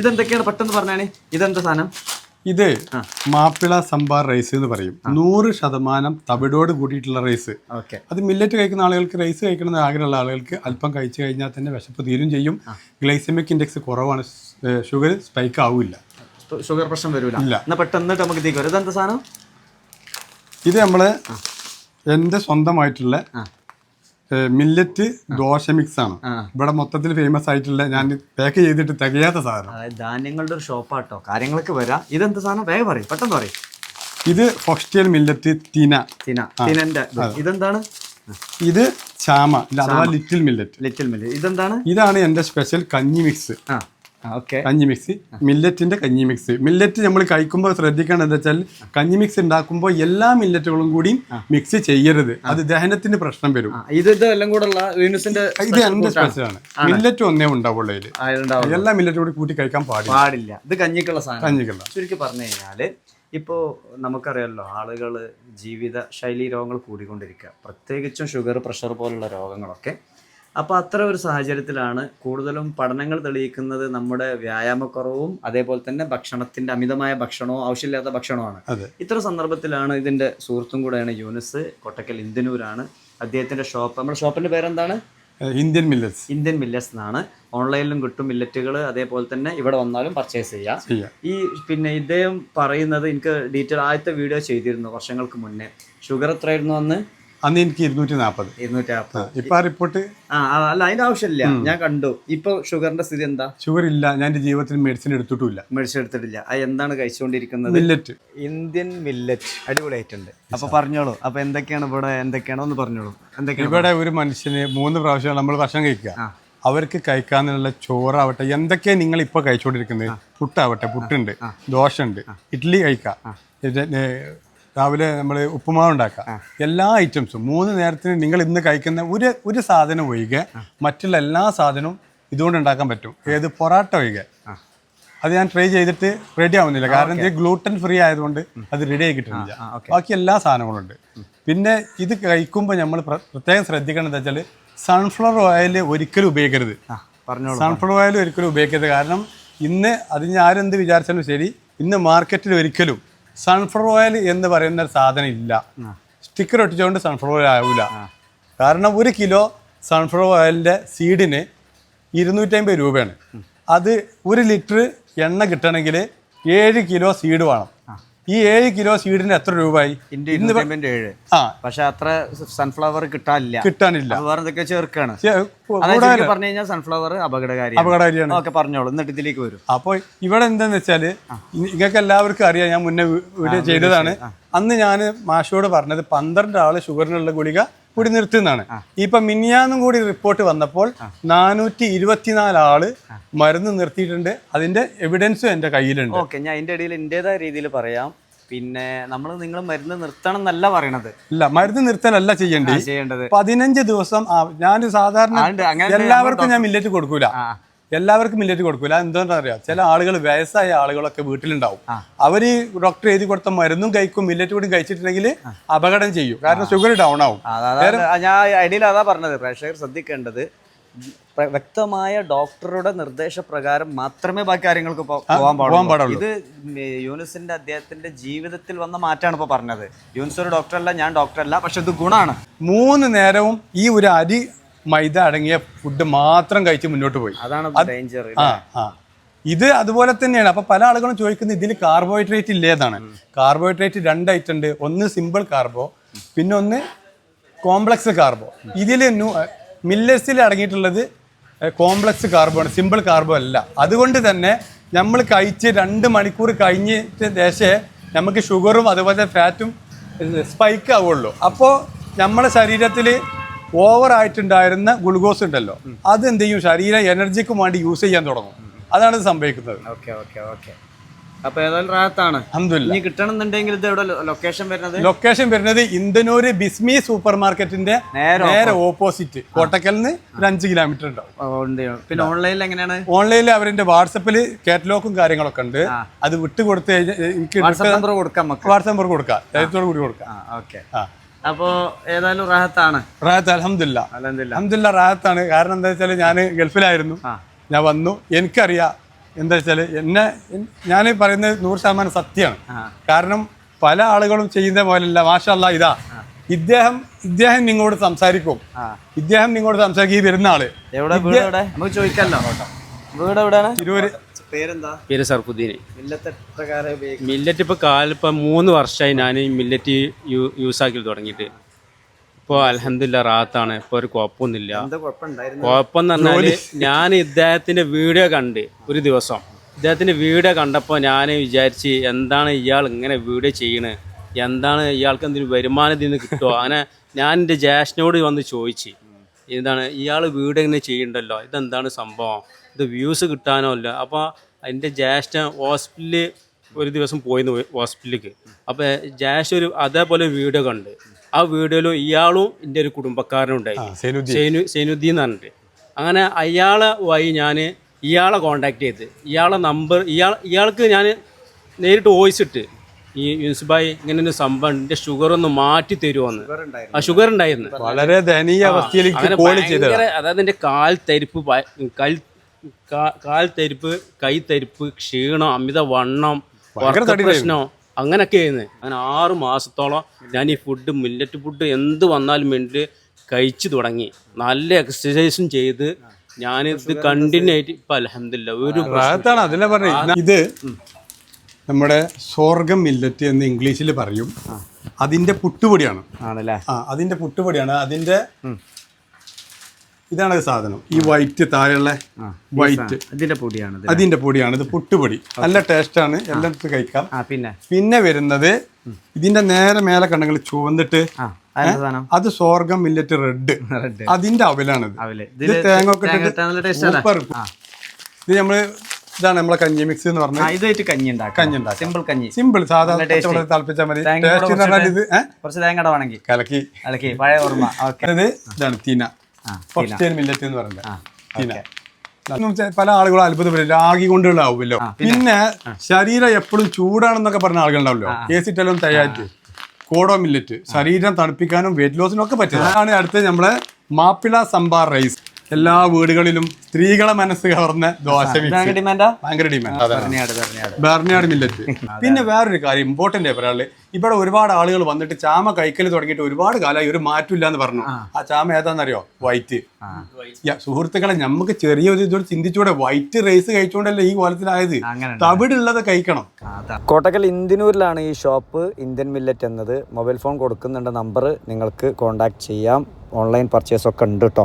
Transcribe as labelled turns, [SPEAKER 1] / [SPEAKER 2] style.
[SPEAKER 1] ഇതെന്തൊക്കെയാണ് പെട്ടെന്ന് പറഞ്ഞാണ്? ഇതെന്താ സാധനം?
[SPEAKER 2] ഇത് മാപ്പിള സംഭാർ റൈസ് എന്ന് പറയും. 100% തവിടോട് കൂടിയിട്ടുള്ള റൈസ്. അത് മില്ലറ്റ് കഴിക്കുന്ന ആളുകൾക്ക്, റൈസ് കഴിക്കണമെന്ന് ആഗ്രഹമുള്ള ആളുകൾക്ക് അല്പം കഴിച്ചു കഴിഞ്ഞാൽ തന്നെ വിശപ്പ് തീരും ചെയ്യും. ഗ്ലൈസമിക് ഇൻഡെക്സ് കുറവാണ്, ഷുഗർ സ്പൈക്ക് ആവില്ല,
[SPEAKER 1] ഷുഗർ പ്രശ്നം വരില്ല. എന്നാ പെട്ടെന്ന് നമുക്ക് ഇതേക്ക് വരും. ഇതെന്താ സാധനം?
[SPEAKER 2] ഇത് നമ്മള് എൻ്റെ സ്വന്തമായിട്ടുള്ള മില്ലറ്റ് ദോശ മിക്സ് ആണ്. ഇവിടെ മൊത്തത്തിൽ ഫേമസ് ആയിട്ടുള്ള, ഞാൻ പാക്ക് ചെയ്തിട്ട് തികയാത്ത സാധനം.
[SPEAKER 1] ധാന്യങ്ങളുടെ ഒരു ഷോപ്പാട്ടോ, കാര്യങ്ങളൊക്കെ വരാം. ഇതെന്താ സാധനം? വേഗം പറയും, പെട്ടെന്ന് പറയും.
[SPEAKER 2] ഇത് ഫോക്സ്റ്റിയൽ മില്ലറ്റ്
[SPEAKER 1] തിനന്റെ. ഇതെന്താണ്?
[SPEAKER 2] ഇത് ചാമ അഥവാ ലിറ്റിൽ മില്ലറ്റ്.
[SPEAKER 1] ഇതെന്താണ്?
[SPEAKER 2] ഇതാണ് എൻ്റെ സ്പെഷ്യൽ കഞ്ഞി മിക്സ്. കഞ്ഞി മിക്സ്, മില്ലറ്റിന്റെ കഞ്ഞി മിക്സ്. മില്ലറ്റ് നമ്മൾ കഴിക്കുമ്പോൾ ശ്രദ്ധിക്കേണ്ടത് എന്താ വെച്ചാൽ, കഞ്ഞി മിക്സ് ഉണ്ടാക്കുമ്പോൾ എല്ലാ മില്ലറ്റുകളും കൂടി മിക്സ് ചെയ്യരുത്, അത് ദഹനത്തിന് പ്രശ്നം വരും.
[SPEAKER 1] ഇത് എല്ലാം കൂടെ
[SPEAKER 2] ഇത് എന്റെ സ്പെഷ്യലാണ്. മില്ലറ്റ് ഒന്നേ ഉണ്ടാവുള്ളൂ അതിൽ, എല്ലാ മില്ലറ്റും കൂടി കൂട്ടി കഴിക്കാൻ പാടില്ല.
[SPEAKER 1] ഇത് കഞ്ഞിക്കുള്ള സാധനം.
[SPEAKER 2] കഞ്ഞിക്കുള്ള.
[SPEAKER 1] ചുരുക്കി പറഞ്ഞു കഴിഞ്ഞാല് ഇപ്പോൾ നമുക്കറിയാമല്ലോ, ആളുകൾ ജീവിത ശൈലി രോഗങ്ങൾ കൂടിക്കൊണ്ടിരിക്കുക, പ്രത്യേകിച്ചും ഷുഗർ, പ്രഷർ പോലുള്ള രോഗങ്ങളൊക്കെ. അപ്പോൾ അത്ര ഒരു സാഹചര്യത്തിലാണ് കൂടുതലും പഠനങ്ങൾ തെളിയിക്കുന്നത് നമ്മുടെ വ്യായാമക്കുറവും അതേപോലെ തന്നെ ഭക്ഷണത്തിൻ്റെ അമിതമായ ഭക്ഷണവും ആവശ്യമില്ലാത്ത ഭക്ഷണമാണ്. ഇത്ര സന്ദർഭത്തിലാണ് ഇതിൻ്റെ സുഹൃത്തും കൂടെയാണ് യൂനിസ്, കൊട്ടക്കൽ ഇന്ത്യനൂരാണ് അദ്ദേഹത്തിൻ്റെ ഷോപ്പ്. നമ്മുടെ ഷോപ്പിൻ്റെ പേരെന്താണ്?
[SPEAKER 2] ഇന്ത്യൻ
[SPEAKER 1] മില്ലറ്റ്സ് എന്നാണ്. ഓൺലൈനിലും കിട്ടും മില്ലറ്റുകൾ, അതേപോലെ തന്നെ ഇവിടെ വന്നാലും പർച്ചേസ് ചെയ്യാം. പിന്നെ ഇദ്ദേഹം പറയുന്നത്, എനിക്ക് ഡീറ്റെയിൽ ആദ്യത്തെ വീഡിയോ ചെയ്തിരുന്നു വർഷങ്ങൾക്ക് മുന്നേ. ഷുഗർ എത്രയായിരുന്നു അന്ന്
[SPEAKER 2] എനിക്ക് 240. ഇപ്പൊ റിപ്പോർട്ട്
[SPEAKER 1] അല്ല, അതിന്റെ ആവശ്യമില്ല, ഞാൻ കണ്ടു. ഇപ്പൊ ഷുഗറിന്റെ സ്ഥിതി എന്താ?
[SPEAKER 2] ഷുഗർ ഇല്ല, ഞാൻ എന്റെ ജീവിതത്തിൽ മെഡിസിൻ എടുത്തിട്ടില്ല.
[SPEAKER 1] എന്താണ് കഴിച്ചുകൊണ്ടിരിക്കുന്നത്?
[SPEAKER 2] Millet,
[SPEAKER 1] Indian millet. അടിപൊളിയായിട്ടുണ്ട്. അപ്പൊ പറഞ്ഞോളൂ, അപ്പൊ എന്തൊക്കെയാണ് ഇവിടെ, എന്തൊക്കെയാണോ ഒന്ന് പറഞ്ഞോളൂ.
[SPEAKER 2] ഇവിടെ ഒരു മനുഷ്യന് 3 പ്രാവശ്യം നമ്മൾ ഭക്ഷണം കഴിക്കുക. അവർക്ക് കഴിക്കാനുള്ള ചോറാവട്ടെ, എന്തൊക്കെയാ നിങ്ങൾ ഇപ്പൊ കഴിച്ചുകൊണ്ടിരിക്കുന്നത്, പുട്ടാവട്ടെ, പുട്ടുണ്ട്, ദോശ ഉണ്ട്, ഇഡ്ഡലി കഴിക്കാം, രാവിലെ നമ്മൾ ഉപ്പുമാവ് ഉണ്ടാക്കാം, എല്ലാ ഐറ്റംസും 3 നേരത്തിന് നിങ്ങൾ ഇന്ന് കഴിക്കുന്ന ഒരു സാധനം ഒഴികെ മറ്റുള്ള എല്ലാ സാധനവും ഇതുകൊണ്ട് ഉണ്ടാക്കാൻ പറ്റും. ഏത് പൊറാട്ട ഒഴികെ. അത് ഞാൻ ട്രൈ ചെയ്തിട്ട് റെഡി ആവുന്നില്ല, കാരണം ഇത് ഗ്ലൂട്ടൻ ഫ്രീ ആയതുകൊണ്ട് അത് റെഡി ആയി കിട്ടുന്നില്ല. ബാക്കി എല്ലാ സാധനങ്ങളും ഉണ്ട്. പിന്നെ ഇത് കഴിക്കുമ്പോൾ നമ്മൾ പ്രത്യേകം ശ്രദ്ധിക്കണം എന്താ വെച്ചാൽ, സൺഫ്ലവർ ഓയിൽ ഒരിക്കലും ഉപയോഗിക്കരുത്. സൺഫ്ലവർ ഓയിൽ ഒരിക്കലും ഉപയോഗിക്കരുത്. കാരണം ഇന്ന് അതിന് ആരെന്ത് വിചാരിച്ചാലും ശരി, ഇന്ന് മാർക്കറ്റിൽ ഒരിക്കലും സൺഫ്ലവർ ഓയിൽ എന്ന് പറയുന്ന ഒരു സാധനം ഇല്ല. സ്റ്റിക്കർ ഒട്ടിച്ചുകൊണ്ട് സൺഫ്ലവർ ഓയിൽ ആവില്ല. കാരണം 1 കിലോ സൺഫ്ലവർ ഓയിലിൻ്റെ സീഡിന് 250 രൂപയാണ്. അത് 1 ലിറ്റർ എണ്ണ കിട്ടണമെങ്കിൽ 7 കിലോ സീഡ് വേണം. ഈ 7 കിലോ സീഡിന് എത്ര രൂപയായി?
[SPEAKER 1] പക്ഷെ അത്ര സൺഫ്ലവർ കിട്ടാനില്ല. വേറെ എന്തൊക്കെ ചേർക്കാണ്. പറഞ്ഞു കഴിഞ്ഞാൽ സൺഫ്ലവർ അപകടകാരിയാണ്. ഓക്കെ, പറഞ്ഞോളൂ, എന്നിട്ട് ഇതിലേക്ക് വരും.
[SPEAKER 2] അപ്പോൾ ഇവിടെ എന്താന്ന് വെച്ചാല്, നിങ്ങൾക്ക് എല്ലാവർക്കും അറിയാം, ഞാൻ മുന്നേ വീഡിയോ ചെയ്തതാണ്. അന്ന് ഞാൻ മാഷോട് പറഞ്ഞത് 12 ആള് ഷുഗറിനുള്ള ഗുളിക കൂടി നിർത്തുന്നതാണ്. ഇപ്പൊ മിനിയാന്നും കൂടി റിപ്പോർട്ട് വന്നപ്പോൾ 424 ആള് മരുന്ന് നിർത്തിയിട്ടുണ്ട്. അതിന്റെ എവിഡൻസും എന്റെ കയ്യിലുണ്ട്.
[SPEAKER 1] ഓക്കെ, ഞാൻ അതിന്റെ ഇടയിൽ എന്റേതായ രീതിയിൽ പറയാം. പിന്നെ നിങ്ങൾ മരുന്ന് നിർത്തണം എന്നല്ല പറയണത്.
[SPEAKER 2] ഇല്ല, മരുന്ന് നിർത്തലല്ല ചെയ്യേണ്ടത്. 15 ദിവസം ഞാൻ സാധാരണ എല്ലാവർക്കും ഞാൻ മില്ലറ്റ് കൊടുക്കൂല. എന്താണെന്ന് അറിയാം, ചില ആളുകൾ, വയസ്സായ ആളുകളൊക്കെ വീട്ടിലുണ്ടാവും. അവര് ഡോക്ടർ എഴുതി കൊടുത്ത മരുന്നും കഴിക്കും, മില്ലറ്റ് കൂടി കഴിച്ചിട്ടുണ്ടെങ്കിൽ അപകടം ചെയ്യും. കാരണം ഷുഗർ ഡൗൺ ആവും.
[SPEAKER 1] ഞാൻ ഐഡിയയിൽ അതാ പറഞ്ഞത്. പ്രേക്ഷകർ ശ്രദ്ധിക്കേണ്ടത്, വ്യക്തമായ ഡോക്ടറുടെ നിർദ്ദേശപ്രകാരം മാത്രമേ ബാക്കി കാര്യങ്ങൾക്ക് പോകാൻ പാടുള്ളൂ. ഇത് യൂനിസിന്റെ അദ്ദേഹത്തിന്റെ ജീവിതത്തിൽ വന്ന മാറ്റാണ് ഇപ്പൊ പറഞ്ഞത്. യൂനിസ് ഒരു ഡോക്ടറല്ല, ഞാൻ ഡോക്ടറല്ല, പക്ഷെ ഇത് ഗുണമാണ്.
[SPEAKER 2] 3 നേരവും ഈ ഒരു അരി മൈദ അടങ്ങിയ ഫുഡ് മാത്രം കഴിച്ച് മുന്നോട്ട് പോയി.
[SPEAKER 1] അതാണ് ഡേഞ്ചർ.
[SPEAKER 2] ഇത് അതുപോലെ തന്നെയാണ്. അപ്പൊ പല ആളുകളും ചോദിക്കുന്നത്, ഇതിൽ കാർബോഹൈഡ്രേറ്റ് ഇല്ലേതാണ്. കാർബോഹൈഡ്രേറ്റ് 2 ഐറ്റം ഉണ്ട്. ഒന്ന് സിമ്പിൾ കാർബോ, പിന്നെ ഒന്ന് കോംപ്ലക്സ് കാർബോ. ഇതിൽ മില്ലറ്റ്സിൽ അടങ്ങിയിട്ടുള്ളത് കോംപ്ലക്സ് കാർബോ ആണ്, സിമ്പിൾ കാർബോ അല്ല. അതുകൊണ്ട് തന്നെ നമ്മൾ കഴിച്ച് 2 മണിക്കൂർ കഴിഞ്ഞിട്ട് ശേഷമേ നമുക്ക് ഷുഗറും അതുപോലെ ഫാറ്റും സ്പൈക്ക് ആവുള്ളൂ. അപ്പോൾ നമ്മുടെ ശരീരത്തിൽ ഓവറായിട്ടുണ്ടായിരുന്ന ഗ്ലൂക്കോസ് ഉണ്ടല്ലോ, അത് എന്ത് ചെയ്യും, ശരീരം എനർജിക്ക് വേണ്ടി യൂസ് ചെയ്യാൻ തുടങ്ങും. അതാണ് സംഭവിക്കുന്നത്.
[SPEAKER 1] അപ്പൊ ഏതായാലും റാഹത്താണ്.
[SPEAKER 2] അൽഹംദുലില്ലാഹ്.
[SPEAKER 1] ഇനി കിട്ടണമെന്നുണ്ടെങ്കിൽ ഇത് എവിടെ
[SPEAKER 2] ലൊക്കേഷൻ വരുന്നത് ഇന്ത്യനൂര് ബിസ്മി സൂപ്പർ മാർക്കറ്റിന്റെ നേരെ ഓപ്പോസിറ്റ്, കോട്ടക്കലിന് ഒരു 5 കിലോമീറ്റർ ഉണ്ടാവും.
[SPEAKER 1] പിന്നെ ഓൺലൈനിൽ എങ്ങനെയാണ്?
[SPEAKER 2] ഓൺലൈനിൽ അവരുടെ വാട്സപ്പിൽ കാറ്റലോഗും കാര്യങ്ങളൊക്കെ ഉണ്ട്. അത് വിട്ടുകൊടുത്ത് എനിക്ക്
[SPEAKER 1] വാട്സാപ്പ് നമ്പർ
[SPEAKER 2] കൊടുക്കാം, ധൈര്യത്തോട് കൂടി കൊടുക്കാം.
[SPEAKER 1] അപ്പോ ഏതായാലും റാഹത്താണ്.
[SPEAKER 2] അൽഹംദുലില്ലാഹ് റാഹത്താണ്. കാരണം എന്താ വെച്ചാൽ ഞാൻ ഗൾഫിലായിരുന്നു, ഞാൻ വന്നു. എനിക്കറിയാം എന്താ വെച്ചാൽ ഞാൻ പറയുന്നത് 100% സത്യമാണ്. കാരണം പല ആളുകളും ചെയ്യുന്ന പോലെയല്ല. മാഷാ അല്ലാ, ഇതാ ഇദ്ദേഹം നിങ്ങളോട് സംസാരിക്കും. ഇദ്ദേഹം നിങ്ങളോട് സംസാരിക്കും. ഈ വരുന്ന ആള്
[SPEAKER 1] നമുക്ക് ചോദിക്കാമല്ലോ. വീട് എവിടെയാണ്?
[SPEAKER 2] തിരൂര്.
[SPEAKER 1] പേരെന്താ?
[SPEAKER 3] പേര് സർഫുദ്ദീന്.
[SPEAKER 1] മില്ലറ്റ്
[SPEAKER 3] മില്ലറ്റ് ഇപ്പോൾ 3 വർഷമായി ഞാൻ ഈ മില്ലറ്റ് യൂസ് ആക്കി തുടങ്ങിയിട്ട്. ഇപ്പോൾ അൽഹംദുലില്ലാ റാത്താണ്. ഇപ്പോൾ ഒരു കുഴപ്പമൊന്നുമില്ല. കുഴപ്പം എന്ന് പറഞ്ഞാൽ ഞാൻ ഇദ്ദേഹത്തിൻ്റെ വീഡിയോ കണ്ട് ഒരു ദിവസം ഇദ്ദേഹത്തിൻ്റെ വീഡിയോ കണ്ടപ്പോൾ ഞാൻ വിചാരിച്ച് എന്താണ് ഇയാൾ ഇങ്ങനെ വീഡിയോ ചെയ്യണത്, എന്താണ് ഇയാൾക്ക് എന്തെങ്കിലും വരുമാനം ഇതിൽ നിന്ന് കിട്ടുമോ? അങ്ങനെ ഞാൻ എൻ്റെ ജ്യേഷ്ഠനോട് വന്ന് ചോദിച്ച് എന്താണ് ഇയാൾ വീഡിയോ ഇങ്ങനെ ചെയ്യണ്ടല്ലോ, ഇതെന്താണ് സംഭവം, ഇത് വ്യൂസ് കിട്ടാനോ അല്ല. അപ്പോൾ എൻ്റെ ജ്യേഷ്ഠൻ ഹോസ്പിറ്റലിൽ ഒരു ദിവസം പോയിരുന്നു ഹോസ്പിറ്റലിലേക്ക്. അപ്പോൾ ജ്യേഷ്ഠ അതേപോലെ വീഡിയോ കണ്ട് ആ വീഡിയോയിൽ ഇയാളും എൻ്റെ ഒരു കുടുംബക്കാരനുണ്ടായി, സൈനുദ്ദീൻ എന്ന് പറഞ്ഞിട്ട്. അങ്ങനെ അയാളെ വഴി ഞാൻ ഇയാളെ കോണ്ടാക്ട് ചെയ്ത് ഇയാളെ നമ്പർ ഇയാൾക്ക് ഞാൻ നേരിട്ട് വോയിസ് ഇട്ട്, ഈ യൂസുഫായി ഇങ്ങനെ ഒരു സംഭവം എൻ്റെ ഷുഗർ ഒന്ന് മാറ്റി തരുമോന്ന്. ആ ഷുഗർ ഉണ്ടായിരുന്നു.
[SPEAKER 2] വളരെ ദയനീയ അവസ്ഥയിലേക്ക്
[SPEAKER 3] അതായത് എൻ്റെ കാൽ തരിപ്പ്, കൈ തരിപ്പ്, ക്ഷീണം, അമിത വണ്ണം, പ്രശ്നം, അങ്ങനെയൊക്കെ ആയിരുന്നു. അങ്ങനെ 6 മാസത്തോളം ഞാൻ ഈ മില്ലറ്റ് ഫുഡ് എന്ത് വന്നാലും വേണ്ടി കഴിച്ചു തുടങ്ങി. നല്ല എക്സസൈസും ചെയ്ത് ഞാനിത് കണ്ടിന്യൂ ആയിട്ട് ഇപ്പം അൽഹംദുലില്ലാ ഒരു
[SPEAKER 2] പ്രായത്താണ്. അതിനെ പറഞ്ഞത് ഇത് നമ്മുടെ സോർഗം മില്ലറ്റ് എന്ന് ഇംഗ്ലീഷിൽ പറയും. അതിന്റെ പുട്ടുപൊടിയാണ്. അതിന്റെ പുട്ടുപൊടിയാണ്. ഇതാണ് സാധനം. ഈ വൈറ്റ് താഴെയുള്ള വൈറ്റ് അതിന്റെ പൊടിയാണ്. ഇത് പുട്ടുപൊടി. നല്ല ടേസ്റ്റാണ്. എല്ലായിടത്തും കഴിക്കാം. പിന്നെ വരുന്നത് ഇതിന്റെ നേരെ മേലെ കണ്ടെങ്കിൽ ചുവന്നിട്ട് അത് സോർഗം മില്ലറ്റ് റെഡ്. അതിന്റെ അവലാണിത്. ഇത് തേങ്ങ ഒക്കെ സൂപ്പർ. ഇത് ഇതാണ് നമ്മളെ കഞ്ഞി മിക്സ് എന്ന് പറഞ്ഞാൽ കഞ്ഞി സിമ്പിൾ സാധാരണ തിളപ്പിച്ചാൽ മതി. ടേസ്റ്റ് എന്ന് പറഞ്ഞാൽ ഇത്
[SPEAKER 1] തേങ്ങ വേണമെങ്കിൽ
[SPEAKER 2] കലക്കി
[SPEAKER 1] പഴയ ഓർമ്മ.
[SPEAKER 2] ഇതാണ് തീന, ഫോക്സ്റ്റൈൽ മില്ലറ്റ് എന്ന് പറയുന്നത്. തീന പല ആളുകളും അത്ഭുതപ്പെടും, രാഗി കൊണ്ടുള്ളാവുമല്ലോ. പിന്നെ ശരീരം എപ്പോഴും ചൂടാണെന്നൊക്കെ പറഞ്ഞ ആളുകളുണ്ടാവല്ലോ. കേസിട്ടെല്ലാം തയ്യാറ്റ് കോഡോ മില്ലറ്റ് ശരീരം തണുപ്പിക്കാനും വെയിറ്റ് ലോസിനും ഒക്കെ പറ്റും. അതാണ് അടുത്ത് നമ്മളെ മാപ്പിള സംഭാർ റൈസ്. എല്ലാ വീടുകളിലും സ്ത്രീകളെ മനസ്സ് കവർന്ന ദോശ ഭയങ്കര ഡിമാൻഡ്. ബെർണിയാഡ് മില്ലറ്റ്. പിന്നെ വേറൊരു കാര്യം ഇമ്പോർട്ടന്റ് ആയി പറയാനുള്ളത്, ഇവിടെ ഒരുപാട് ആളുകൾ വന്നിട്ട് ചാമ കൈക്കൽ തുടങ്ങിയിട്ട് ഒരുപാട് കാലമായി ഒരു മാറ്റമില്ല എന്ന് പറഞ്ഞു. ആ ചാമ ഏതാണെന്നറിയോ? വൈറ്റ്. സുഹൃത്തുക്കളെ, നമുക്ക് ചെറിയൊരു ഇതോട് ചിന്തിച്ചൂടെ? വൈറ്റ് റൈസ് കഴിച്ചുകൊണ്ടല്ലേ ഈ കോലത്തിലായത്. തവിടുള്ളത് കഴിക്കണം.
[SPEAKER 1] കോട്ടക്കൽ ഇന്ത്യനൂരിലാണ് ഈ ഷോപ്പ്, ഇന്ത്യൻ മില്ലറ്റ് എന്നത്. മൊബൈൽ ഫോൺ കൊടുക്കുന്നുണ്ട്, നമ്പർ നിങ്ങൾക്ക് കോൺടാക്ട് ചെയ്യാം. ഓൺലൈൻ പർച്ചേസ് ഒക്കെ ഉണ്ട് കേട്ടോ.